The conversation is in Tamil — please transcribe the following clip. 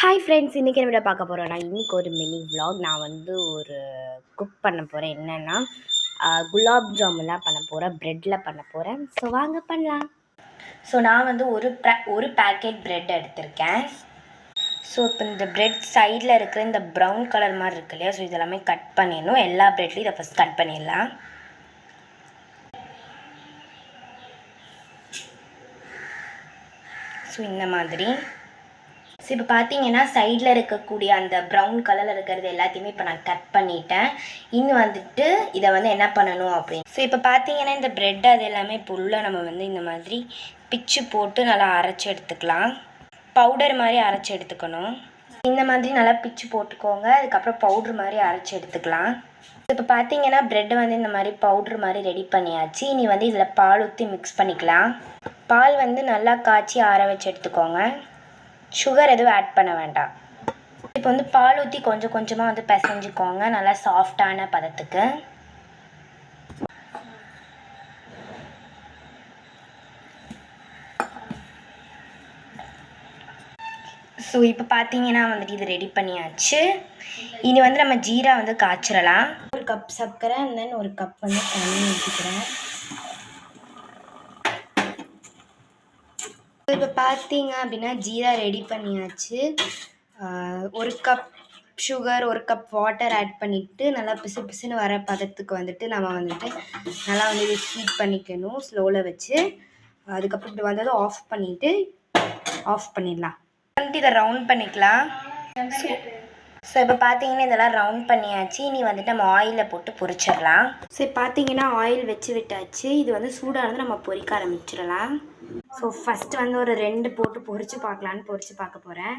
ஹாய் ஃப்ரெண்ட்ஸ், இன்றைக்கி என்ன விட பார்க்க போகிறோன்னா இன்றைக்கி ஒரு மினி விலாக். நான் வந்து ஒரு குக் பண்ண போகிறேன். என்னென்னா குலாப் ஜாமுன்லாம் பண்ண போகிறேன், ப்ரெட்டில் பண்ண போகிறேன். ஸோ வாங்க பண்ணலாம். ஸோ நான் வந்து ஒரு பேக்கெட் ப்ரெட் எடுத்திருக்கேன். ஸோ இப்போ இந்த ப்ரெட் சைடில் இருக்கிற இந்த ப்ரௌன் கலர் மாதிரி இருக்கு இல்லையா, ஸோ இதெல்லாமே கட் பண்ணிடணும். எல்லா ப்ரெட்லையும் இதை ஃபஸ்ட் கட் பண்ணிடலாம். ஸோ இந்த மாதிரி. ஸோ இப்போ பார்த்தீங்கன்னா சைடில் இருக்கக்கூடிய அந்த ப்ரௌன் கலரில் இருக்கிறது எல்லாத்தையுமே இப்போ நான் கட் பண்ணிட்டேன். இன்னும் வந்துட்டு இதை வந்து என்ன பண்ணணும் அப்படின்னு. ஸோ இப்போ பார்த்தீங்கன்னா இந்த ப்ரெட் அது எல்லாமே இப்போ உள்ள நம்ம வந்து இந்த மாதிரி பிச்சு போட்டு நல்லா அரைச்சி எடுத்துக்கலாம். பவுடர் மாதிரி அரைச்சி எடுத்துக்கணும். இந்த மாதிரி நல்லா பிச்சு போட்டுக்கோங்க. அதுக்கப்புறம் பவுட்ரு மாதிரி அரைச்சி எடுத்துக்கலாம். இப்போ பார்த்தீங்கன்னா ப்ரெட்டை வந்து இந்த மாதிரி பவுட்ரு மாதிரி ரெடி பண்ணியாச்சு. இனி வந்து இதில் பால் ஊற்றி மிக்ஸ் பண்ணிக்கலாம். பால் வந்து நல்லா காய்ச்சி ஆற வச்சு எடுத்துக்கோங்க. சுகர் எதுவும் ஆட் பண்ண வேண்டாம். இப்போ வந்து பால் ஊற்றி கொஞ்சம் கொஞ்சமாக வந்து பிசைஞ்சிக்கோங்க, நல்லா சாஃப்டான பதத்துக்கு. ஸோ இப்போ பார்த்தீங்கன்னா வந்துட்டு இது ரெடி பண்ணியாச்சு. இனி வந்து நம்ம ஜீரா வந்து காய்ச்சிடலாம். ஒரு கப் சர்க்கரை அண்ட் தென் ஒரு கப் வந்து தண்ணி ஊற்றிக்கிறேன். இப்போ பார்த்தீங்க அப்படின்னா ஜீரா ரெடி பண்ணியாச்சு. ஒரு கப் சுகர், ஒரு கப் வாட்டர் ஆட் பண்ணிவிட்டு நல்லா பிசு பிசுன்னு வர பதத்துக்கு வந்துட்டு நம்ம வந்துட்டு நல்லா வந்து இது ஹீட் பண்ணிக்கணும் ஸ்லோவில் வச்சு. அதுக்கப்புறம் இப்படி வந்தது ஆஃப் பண்ணிடலாம். வந்துட்டு இதை ரவுண்ட் பண்ணிக்கலாம். ஸோ இப்போ பார்த்தீங்கன்னா இதெல்லாம் ரவுண்ட் பண்ணியாச்சு. இனி வந்துட்டு நம்ம ஆயிலில் போட்டு பொரிச்சிடலாம். ஸோ இப்போ பார்த்தீங்கன்னா ஆயில் வச்சு விட்டாச்சு. இது வந்து சூடானது நம்ம பொரிக்க ஆரம்பிச்சிடலாம். ஸோ ஃபஸ்ட்டு வந்து ஒரு 2 போட்டு பொரித்து பார்க்க போகிறேன்.